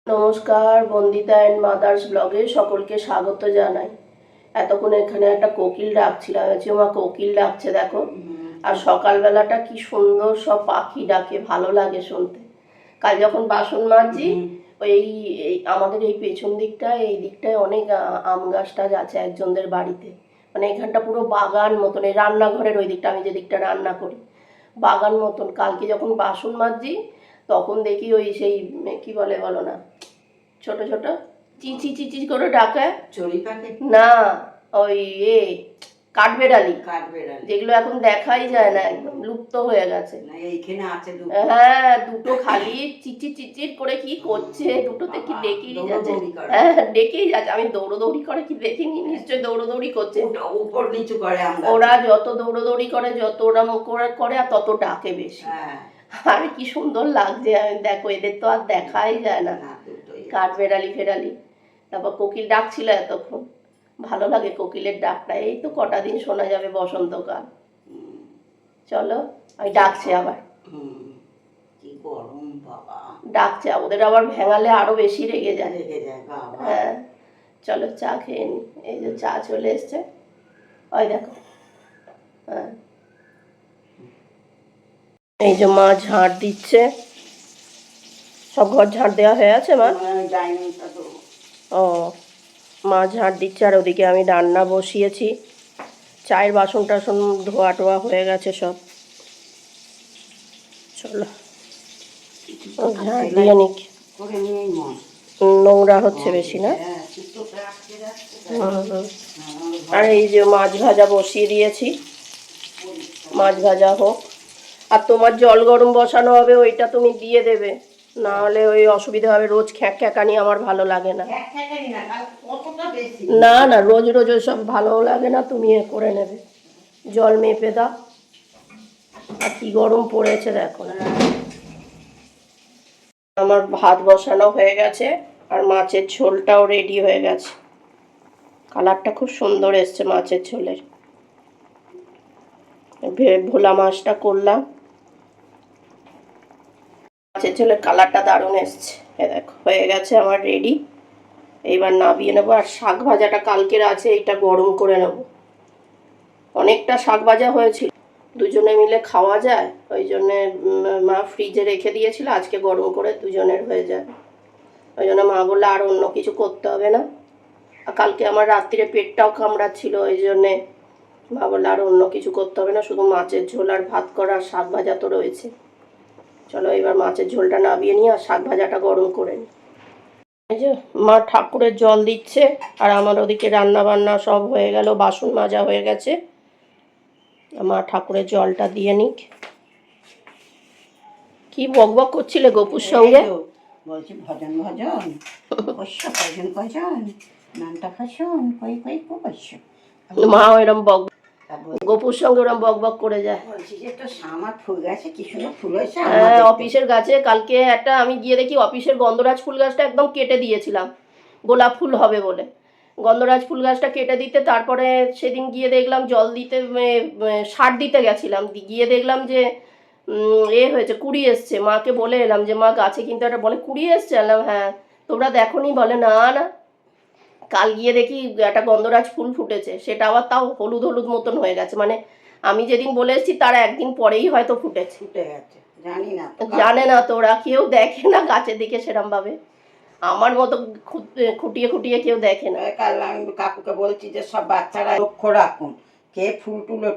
নমস্কার, Bandita and mother's ব্লগে সকলকে স্বাগত জানাই। এতক্ষণ এখানে একটা কোকিল ডাকছিল, আমি মা কোকিল ডাকছে দেখো। আর সকালবেলাটা কি সুন্দর সব পাখি ডাকে, ভালো লাগে শুনতে। কাল যখন বাসন মাজছি ওই এই আমাদের এই পেছন দিকটায় এই দিকটায় অনেক আম গাছ টাছ আছে একজনদের বাড়িতে, মানে এখানটা পুরো বাগান মতন। এই রান্নাঘরের ওই দিকটা, আমি যে দিকটা রান্না করি, বাগান মতন। কালকে যখন বাসন মাজছি তখন দেখি ওই সেই কি বলে বলো না, ছোট ছোট চিচি চিচি করে ডাকে। চড়ুই পাখি না, ওই কাঠবেড়ালি, যেগুলো এখন দেখাই যায় না, একদম লুপ্ত হয়ে গেছে। এইখানে আছে হ্যাঁ, দুটো খালি চিচির চিচির করে কি করছে, দুটোতে কি ডেকেই যাচ্ছে। হ্যাঁ, ডেকেই যাচ্ছে। আমি দৌড়োদৌড়ি করে কি দেখিনি, নিশ্চয়ই দৌড়োদৌড়ি করছে। উপর নিচু করে ওরা যত দৌড়োদৌড়ি করে, যত ওরা করে আর তত ডাকে বেশি। আর কি সুন্দর লাগছে, দেখো এদের তো আর দেখাই যায় না, কাঠবেড়ালি ফেরালি। তারপর কোকিল ডাকছিল এতক্ষণ, ভালো লাগে কোকিলের ডাকটা। এই তো কটা দিন শোনা যাবে বসন্তকাল। চলো, আমি ডাকছে আবার, কি গরম বাবা, ডাকছে। ওদের আবার ভেঙালে আরো বেশি রেগে যায়। হ্যাঁ, চলো চা খেয়ে নি। এই যে চা চলে এসছে, ওই দেখো। হ্যাঁ, এই যে মা ঝাড় দিচ্ছে। সব ঘর ঝাড় দেওয়া হয়ে আছে মা? ও, মা ঝাড় দিচ্ছে আর ওদিকে আমি রান্না বসিয়েছি। চায়ের বাসন টাসন ধোয়া টোয়া হয়ে গেছে সব। চলো ঝাড় দিয়ে নিক, নোংরা হচ্ছে বেশি না। আর এই যে মাছ ভাজা বসিয়ে দিয়েছি, মাছ ভাজা হোক। আর তোমার জল গরম বসানো হবে, ওইটা তুমি দিয়ে দেবে, না হলে ওই অসুবিধা হবে। রোজ খ্যাঁক খ্যাঁকানি আমার ভালো লাগে না। না না, রোজ রোজ ওইসব ভালো লাগে না, তুমি এ করে নেবে, জল মেপে দাও। আর কি গরম পড়েছে দেখো। আমার ভাত বসানো হয়ে গেছে আর মাছের ঝোলটাও রেডি হয়ে গেছে। কালারটা খুব সুন্দর এসছে মাছের ঝোলের। ভোলা মাছটা করলাম, মাছের ঝোলের কালারটা দারুণ এসছে। এ দেখো হয়ে গেছে আমার রেডি। এইবার নামিয়ে নেবো। আর শাক ভাজাটা কালকের আছে, এইটা গরম করে নেব। অনেকটা শাক ভাজা হয়েছিল, দুজনে মিলে খাওয়া যায়, ওই জন্যে মা ফ্রিজে রেখে দিয়েছিল, আজকে গরম করে দুজনের হয়ে যাবে। ওই জন্য মা বললো আর অন্য কিছু করতে হবে না। আর কালকে আমার রাত্রিরে পেটটাও কামড়াচ্ছিল, ওই জন্যে মা বললো আর অন্য কিছু করতে হবে না, শুধু মাছের ঝোল আর ভাত করা, আর শাক ভাজা তো রয়েছে। চলো এবার মাছের ঝোলটা নামিয়ে নিই আর শাক ভাজাটা গরম করে নিই। এই যে মা ঠাকুরের জল দিচ্ছে আর আমার ওদিকে রান্না বান্না সব হয়ে গেল, বাসন মাজা হয়ে গেছে। মা ঠাকুরের জলটা দিয়ে নিক। কি বকবক করছিলে গপুর সঙ্গে? বলছি ভজন ভজন ভজন ভজন নামটা ভজন কই কই কইছ। মা এরম বক, গপুর সঙ্গে ওরম বক বক করে যায়। বলছি যে তো আমার ফুল গাছে কি সুন্দর ফুল হয়েছে। হ্যাঁ, অফিসের গাছে কালকে একটা আমি গিয়ে দেখি অফিসের গন্ধরাজ ফুল গাছটা একদম কেটে দিয়েছিলাম গোলাপ ফুল হবে বলে। গন্ধরাজ ফুল গাছটা কেটে দিতে, তারপরে সেদিন গিয়ে দেখলাম জল দিতে, সার দিতে গেছিলাম, গিয়ে দেখলাম যে হয়েছে, কুড়ি এসছে। মাকে বলে এলাম যে মা গাছে কিন্তু একটা, বলে কুড়ি এসছে। এলাম হ্যাঁ, তোমরা দেখোনি? বলে না না। কাল গিয়ে দেখি একটা গন্ধরাজ ফুল ফুটেছে, সেটা আবার তাও হলুদ হলুদ মতন হয়ে গেছে, মানে আমি যেদিন বলে এসেছি তার একদিন পরেই হয়তো ফুটেছে। জানে না তো, ওরা কেউ দেখে না গাছের দিকে সেরম ভাবে, আমার মতো খুঁটিয়ে খুঁটিয়ে কেউ দেখে না। কাল আমি কাকুকে বলছি যে সব বাচ্চারা লক্ষ্য রাখুন, কে ফুল টুলো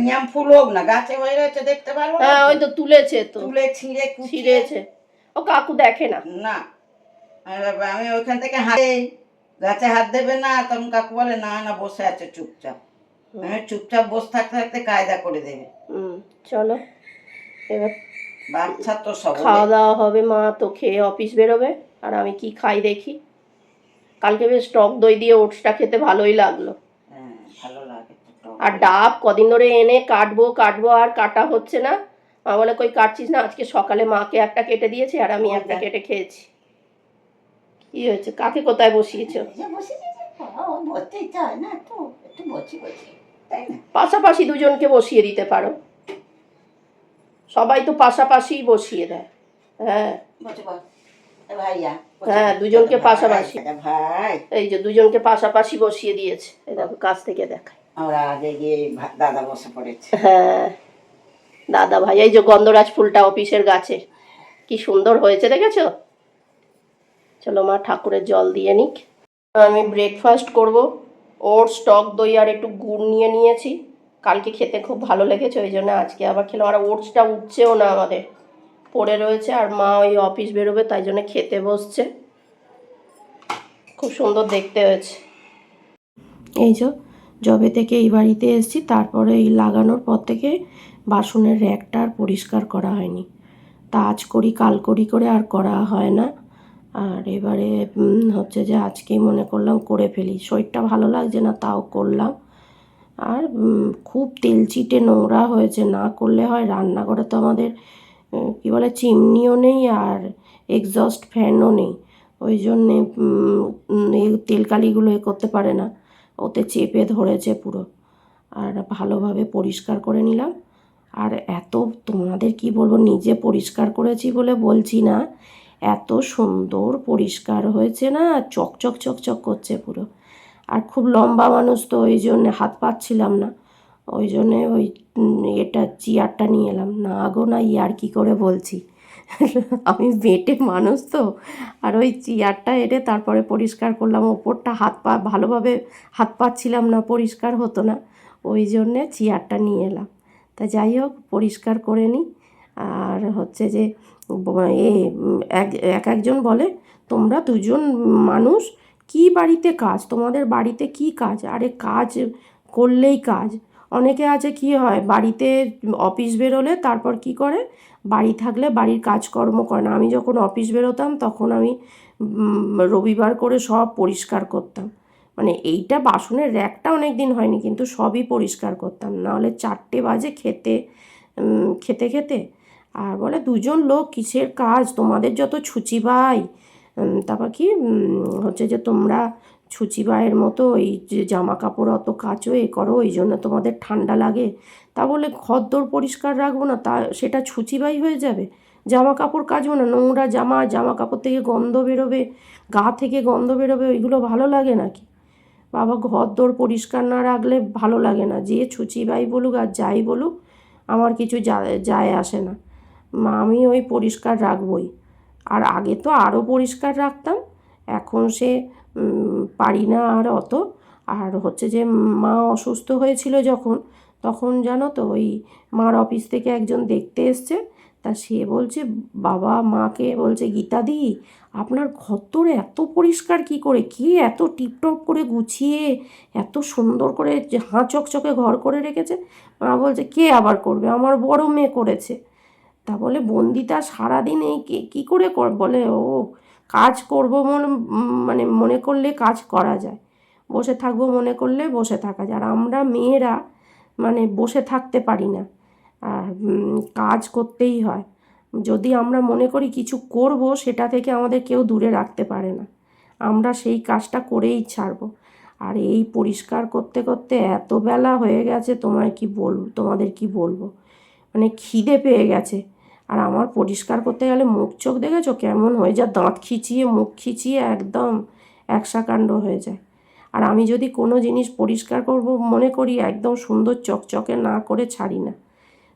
নিয়ম ফুল হোক না, গাছে হয়ে রয়েছে দেখতে পারবো। হ্যাঁ, ওই তো তুলেছে, তো তুলে ছিঁড়ে ছিঁড়েছে, ও কাকু দেখে না। না, আমি ওইখান থেকে হাতে গাছে হাত দেবে না, তখন কাকু বলে না না বসে আছে চুপচাপ। আমি চুপচাপ বসে থাকতে থাকতে কায়দা করে দেবে। চলো এবার বাচ্চা তো সব খাওয়া দাওয়া হবে, মা তো খেয়ে অফিস বেরোবে, আর আমি কি খাই দেখি। কালকে বেশ টক দই দিয়ে ওটসটা খেতে ভালোই লাগলো। ভালো লাগে। আর ডাব কদিন ধরে এনে কাটবো কাটবো আর কাটা হচ্ছে না। মা বলে কই কাটছিস না? আজকে সকালে মাকে একটা কেটে দিয়েছি আর আমি একটা কেটে খেয়েছি। কি হয়েছে? কাকে কোথায় বসিয়েছো? পাশাপাশি দুজনকে বসিয়ে দিতে পারো, সবাই তো পাশাপাশি বসিয়ে দেয়। হ্যাঁ, ভাইয়া হ্যাঁ, দুজনকে পাশাপাশি। ভাই এই যে দুজনকে পাশাপাশি বসিয়ে দিয়েছে, এই দেখো কাছ থেকে দেখায়। আমরা আগে গিয়ে দাদা বসে পড়েছে। হ্যাঁ, দাদা ভাই। এই যে গন্ধরাজ ফুলটা অফিসের গাছে কি সুন্দর হয়েছে, দেখেছো? চলো মা ঠাকুরের জল দিয়ে নিক। আমি ব্রেকফাস্ট করব। ওটস, টক দই আর একটু গুড় নিয়ে নিয়েছি। কালকে খেতে খুব ভালো লেগেছে, ওই জন্য আজকে আবার খেলাম। আর ওটসটা উঠছেও না আমাদের, পড়ে রয়েছে। আর মা ওই অফিস বেরোবে, তাই জন্য খেতে বসছে। খুব সুন্দর দেখতে হয়েছে। এই যে যবে থেকে এই বাড়িতে এসেছি, তারপরে এই লাগানোর পর থেকে বাসনের র্যাকটা আর পরিষ্কার করা হয়নি। তা আজ করি কাল করি করে আর করা হয় না। আর এবারে হচ্ছে যে আজকেই মনে করলাম করে ফেলি। শরীরটা ভালো লাগছে না, তাও করলাম। আর খুব তেলচিটে নোংরা হয়েছে, না করলে হয়। রান্নাঘরে তো আমাদের কী বলে চিমনিও নেই আর এক্সস্ট ফ্যানও নেই, ওই জন্যে এই তেলকালিগুলো করতে পারে না, ওতে চেপে ধরেছে পুরো। আর ভালোভাবে পরিষ্কার করে নিলাম। আর এত তোমাদের কি বলবো, নিজে পরিষ্কার করেছি বলে বলছি না, এত সুন্দর পরিষ্কার হয়েছে না, চকচক চকচক করছে পুরো। আর খুব লম্বা মানুষ তো, ওই জন্যে হাত পাচ্ছিলাম না, ওই জন্যে ওই এটা চেয়ারটা নিয়ে এলাম। না গো না, ইয়ার কি করে বলছি আমি বেটে মানুষ তো। আর ওই চেয়ারটা এনে তারপরে পরিষ্কার করলাম। ওপরটা হাত পা ভালোভাবে হাত পাচ্ছিলাম না, পরিষ্কার হতো না, ওই জন্যে চেয়ারটা নিয়ে এলাম। তা যাই হোক, পরিষ্কার করে নিই। আর হচ্ছে যে একজন বলে তোমরা দুজন মানুষ, কি বাড়িতে কাজ, তোমাদের বাড়িতে কি কাজ? আরে কাজ করলেই কাজ। অনেকে আছে কি হয়, বাড়িতে অফিস বেরোলে তারপর কি করে, বাড়ি থাকলে বাড়ির কাজকর্ম করে না। আমি যখন অফিস বেরোতাম তখন আমি রবিবার করে সব পরিষ্কার করতাম। মানে এইটা বাসনের র্যাকটা অনেক দিন হয়নি, কিন্তু সবই পরিষ্কার করতাম, নাহলে 4টে বাজে খেতে খেতে। আর বলে দুজন লোক কিসের কাজ, তোমাদের যত ছুচিবাই। তারপর কি হচ্ছে যে তোমরা ছুচিবাইয়ের মতো এই যে জামা কাপড় অত কাচো, এ করো, এই জন্য তোমাদের ঠান্ডা লাগে। তা বলে ঘরদোর পরিষ্কার রাখবো না, তা সেটা ছুচিবাই হয়ে যাবে? জামা কাপড় কাচবো না? নোংরা জামা কাপড় থেকে গন্ধ বেরোবে, গা থেকে গন্ধ বেরোবে, ওইগুলো ভালো লাগে নাকি? বাবা, ঘরদোর পরিষ্কার না রাখলে ভালো লাগে না। যে ছুচিবাই বলুক আর যাই বলুক, আমার কিছু যায় আসে না। আমি ওই পরিষ্কার রাখবই। আর আগে তো আরও পরিষ্কার রাখতাম, এখন সে পারি না আর অত। আর হচ্ছে যে মা অসুস্থ হয়েছিল যখন, তখন জানো তো ওই মার অফিস থেকে একজন দেখতে এসছে। তা সে বলছে, বাবা মাকে বলছে, গীতাদি আপনার ঘরদোর এত পরিষ্কার কী করে, কে এত টিপটপ করে গুছিয়ে এত সুন্দর করে হাঁ চকচকে ঘর করে রেখেছে? মা বলছে, কে আবার করবে, আমার বড় মেয়ে করেছে। তা বলে বন্দিতা সারাদিন এই কী করে বলে, ও কাজ করবো মানে মনে করলে কাজ করা যায়, বসে থাকবো মনে করলে বসে থাকা যায়। আর আমরা মেয়েরা মানে বসে থাকতে পারি না, আর কাজ করতেই হয়। যদি আমরা মনে করি কিছু করব, সেটা থেকে আমাদের কেউ দূরে রাখতে পারে না, আমরা সেই কাজটা করেই ছাড়বো। আর এই পরিষ্কার করতে করতে এত বেলা হয়ে গেছে, তোমাদের কি বলবো, মানে খিদে পেয়ে গেছে। আর আমার পরিষ্কার করতে গেলে মুখ চোখ দেখেছো কেমন হয়ে যায়, দাঁত খিচিয়ে মুখ খিচিয়ে একদম একসাকাণ্ড হয়ে যায়। আর আমি যদি কোনো জিনিস পরিষ্কার করব মনে করি, একদম সুন্দর চকচকে না করে ছাড়ি না।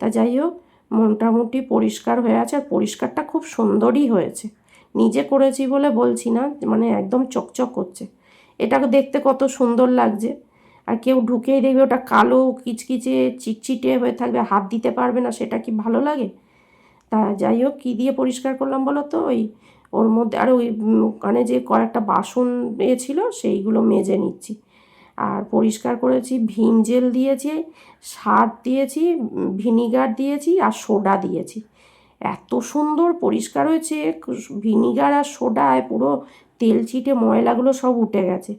তা যাই হোক, মোটামুটি পরিষ্কার হয়ে আছে। আর পরিষ্কারটা খুব সুন্দরই হয়েছে, নিজে করেছি বলে বলছি না, মানে একদম চকচক করছে। এটাকে দেখতে কত সুন্দর লাগছে। আর কেউ ঢুকেই দেখবে ওটা কালো কিচকিচে চিটচিটে হয়ে থাকবে, হাত দিতে পারবে না, সেটা কি ভালো লাগে? তা যাই হোক, কী দিয়ে পরিষ্কার করলাম বলো তো, ওই ওর মধ্যে আর ওই ওখানে যে কয়েকটা বাসন ছিল সেইগুলো মেজে নিচ্ছি। আর পরিষ্কার করেছি, ভিম জেল দিয়েছি, সার্ফ দিয়েছি, ভিনিগার দিয়েছি আর সোডা দিয়েছি। এত সুন্দর পরিষ্কার হয়েছে, ভিনিগার আর সোডায় পুরো তেল চিটে ময়লাগুলো সব উঠে গেছে।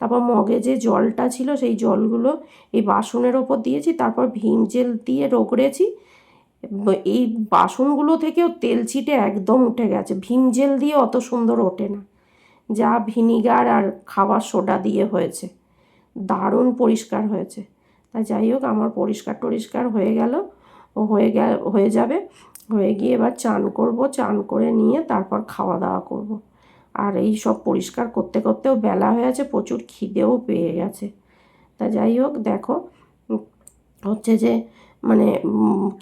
তারপর মগে যে জলটা ছিল সেই জলগুলো এই বাসনের ওপর দিয়েছি, তারপর ভিম জেল দিয়ে রগড়েছি। এই বাসনগুলো থেকেও তেল ছিটে একদম উঠে গেছে, ভিম জেল দিয়ে অত সুন্দর ওঠে না, যা ভিনিগার আর খাবার সোডা দিয়ে হয়েছে। দারুণ পরিষ্কার হয়েছে। তা যাই হোক, আমার পরিষ্কার হয়ে যাবে। হয়ে গিয়ে এবার চান করব, চান করে নিয়ে তারপর খাওয়া দাওয়া করব। আর এই সব পরিষ্কার করতে করতেও বেলা হয়ে আছে, প্রচুর খিদেও পেয়ে গেছে। তা যাই হোক, দেখো হচ্ছে যে মানে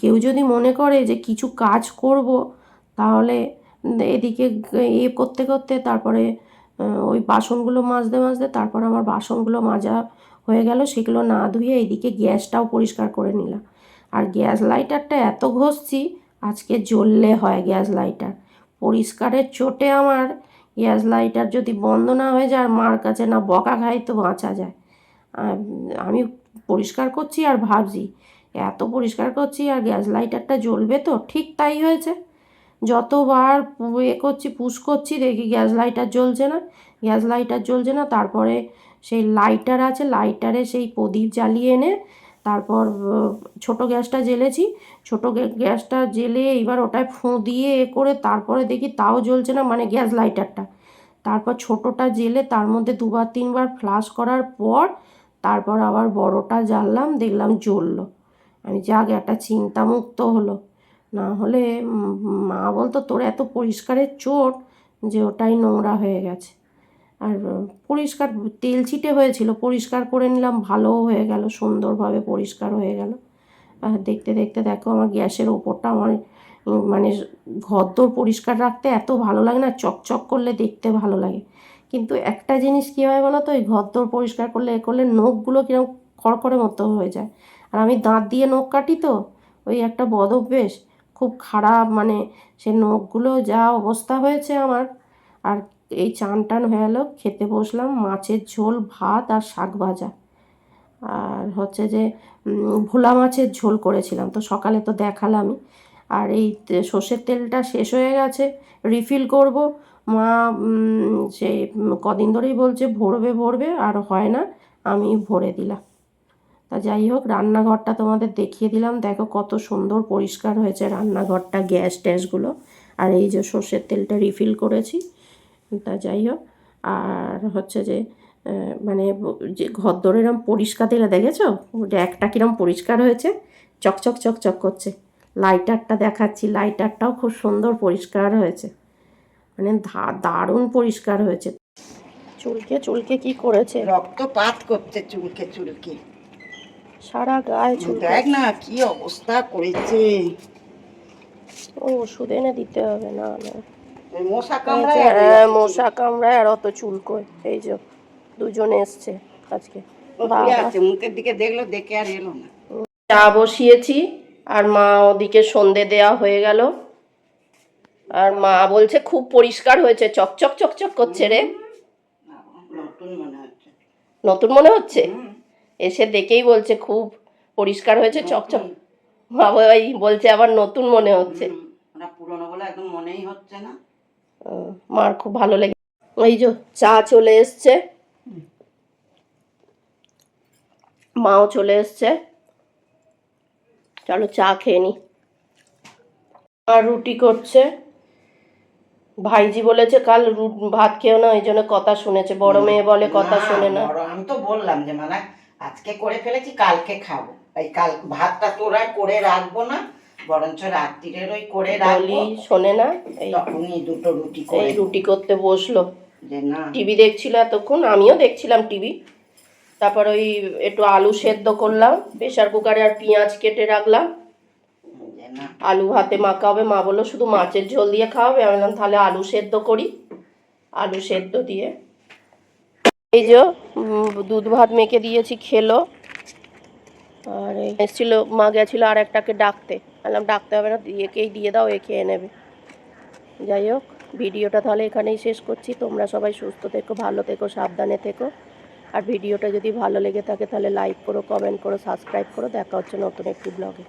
কেউ যদি মনে করে যে কিছু কাজ করব, তাহলে এদিকে করতে করতে তারপরে ওই বাসনগুলো মাজতে মাজতে তারপর আমার বাসনগুলো মাজা হয়ে গেল, সেগুলো না ধুয়ে এইদিকে গ্যাসটাও পরিষ্কার করে নিলাম। আর গ্যাস লাইটারটা এত ঘষছি, আজকে জ্বললে হয় গ্যাস লাইটার। পরিষ্কারের চোটে আমার গ্যাস লাইটার যদি বন্ধ না হয়ে যায়, আর মার কাছে না বকা খাই তো বাঁচা যায়। আমি পরিষ্কার করছি আর ভাবছি এত পরিষ্কার করছি আর গ্যাস লাইটারটা জ্বলবে তো, ঠিক তাই হয়েছে। যতবার করছি পুশ করছি, দেখি গ্যাস লাইটার জ্বলছে না, গ্যাস লাইটার জ্বলছে না। তারপরে সেই লাইটার আছে, লাইটারে সেই প্রদীপ জ্বালিয়ে এনে তারপর ছোটো গ্যাসটা জ্বেলেছি, ছোটো গ্যাসটা জ্বেলে এবার ওটায় ফোঁ দিয়ে করে তারপরে দেখি তাও জ্বলছে না, মানে গ্যাস লাইটারটা। তারপর ছোটোটা জ্বেলে তার মধ্যে 2-3 বার ফ্লাশ করার পর তারপর আবার বড়টা জ্বাললাম, দেখলাম জ্বললো। আমি যাক একটা চিন্তামুক্ত হলো, না হলে মা বলতো তোর এত পরিষ্কারের চোট যে ওটাই নোংরা হয়ে গেছে। আর পরিষ্কার তেল ছিটে হয়েছিল, পরিষ্কার করে নিলাম, ভালোও হয়ে গেল, সুন্দরভাবে পরিষ্কার হয়ে গেল। আর দেখতে দেখতে দেখো আমার গ্যাসের ওপরটা আমার মানে ঘরদোর পরিষ্কার রাখতে এত ভালো লাগে না, চকচক করলে দেখতে ভালো লাগে। কিন্তু একটা জিনিস কী হয় বলো তো, ওই ঘরদোর পরিষ্কার করলে করলে নখগুলো কীরকম খড়খড়ে মতো হয়ে যায়। আর আমি দাঁত দিয়ে নখ কাটি তো, ওই একটা বদ অভ্যেস, খুব খারাপ, মানে সে নখগুলো যা অবস্থা হয়েছে আমার। আর এই চান টান হয়ে গেলো, খেতে বসলাম, মাছের ঝোল, ভাত আর শাক ভাজা। আর হচ্ছে যে ভোলা মাছের ঝোল করেছিলাম, তো সকালে তো দেখালামই। আর এই সর্ষের তেলটা শেষ হয়ে গেছে, রিফিল করব। মা সেই কদিন ধরেই বলছে ভরবে ভরবে, আর হয় না, আমি ভরে দিলাম। তা যাই হোক, রান্নাঘরটা তোমাদের দেখিয়ে দিলাম, দেখো কত সুন্দর পরিষ্কার হয়েছে রান্নাঘরটা, গ্যাস ট্যাসগুলো। আর এই যে সর্ষের তেলটা রিফিল করেছি। তা যাই হোক, আর হচ্ছে যে মানে যে ঘরদোর এরম পরিষ্কার দিলে দেখেছো র্যাকটা কীরকম পরিষ্কার হয়েছে, চকচক চকচক করছে। লাইটারটা দেখাচ্ছি, লাইটারটাও খুব সুন্দর পরিষ্কার হয়েছে, মানে দারুণ পরিষ্কার হয়েছে। চুলকে চুলকে কি করেছে, রক্তপাত করছে চুলকে চুলকে, সারা গায়ে চুল। দেখ না কি অবস্থা করেছে। ও ওষুধ এনে দিতে হবে, না না মশা কামড়ায়, হ্যাঁ মশা কামড়ায় আর অত চুলকোয়। এই যে দুজন এসছে আজকে, মুখের দিকে দেখলো, দেখে আর এলো না। চা বসিয়েছি আর মা ওদিকে সন্ধে দেয়া হয়ে গেল। আর মা বলছে খুব পরিষ্কার হয়েছে, চকচক চকচক করছে রে। নতুন মনে হচ্ছে, নতুন মনে হচ্ছে, এসে দেখেই বলছে খুব পরিষ্কার হয়েছে, চকচক। মা ভাই বলছে আবার নতুন মনে হচ্ছে, পুরনো বলে একদম মনেই হচ্ছে না। মার খুব ভালো লেগে। এই যে চা চলে এসছে, মাও চলে এসছে, চলো চা খেয়ে নি। আর রুটি করছে, ভাইজি বলেছে কাল ভাত খেও না, ওই জন্য কথা শুনেছে। বড় মেয়ে বলে কথা শোনে না। আমি তো বললাম যে মানে আজকে করে ফেলেছি, কালকে খাবো, এই কাল ভাতটা তোর আর করে রাখবো না, বরঞ্চ রাত্রিরের ওই করে রাখবো। শোনে না, তখনই দুটো রুটি করে, এই রুটি করতে বসলো, যে না টিভি দেখছিল এতক্ষণ, আমিও দেখছিলাম টিভি। তারপর ওই একটু আলু সেদ্ধ করলাম প্রেশার কুকারে, আর পেঁয়াজ কেটে রাখলাম, আলু ভাতে মাখা হবে। মা বললো শুধু মাছের ঝোল দিয়ে খাওয়াবে, আমি বললাম তাহলে আলু সেদ্ধ করি, আলু সেদ্ধ দিয়ে। এই যে দুধ ভাত মেখে দিয়েছি, খেলো। আর এসেছিলো, মা গেছিলো আর একটাকে ডাকতে, বললাম ডাকতে হবে না, একেই দিয়ে দাও, এ খেয়ে নেবে। যাই হোক, ভিডিওটা তাহলে এখানেই শেষ করছি। তোমরা সবাই সুস্থ থেকো, ভালো থেকো, সাবধানে থেকো। আর ভিডিওটা যদি ভালো লেগে থাকে তাহলে লাইক করো, কমেন্ট করো, সাবস্ক্রাইব করো। দেখা হচ্ছে নতুন একটি ব্লগে।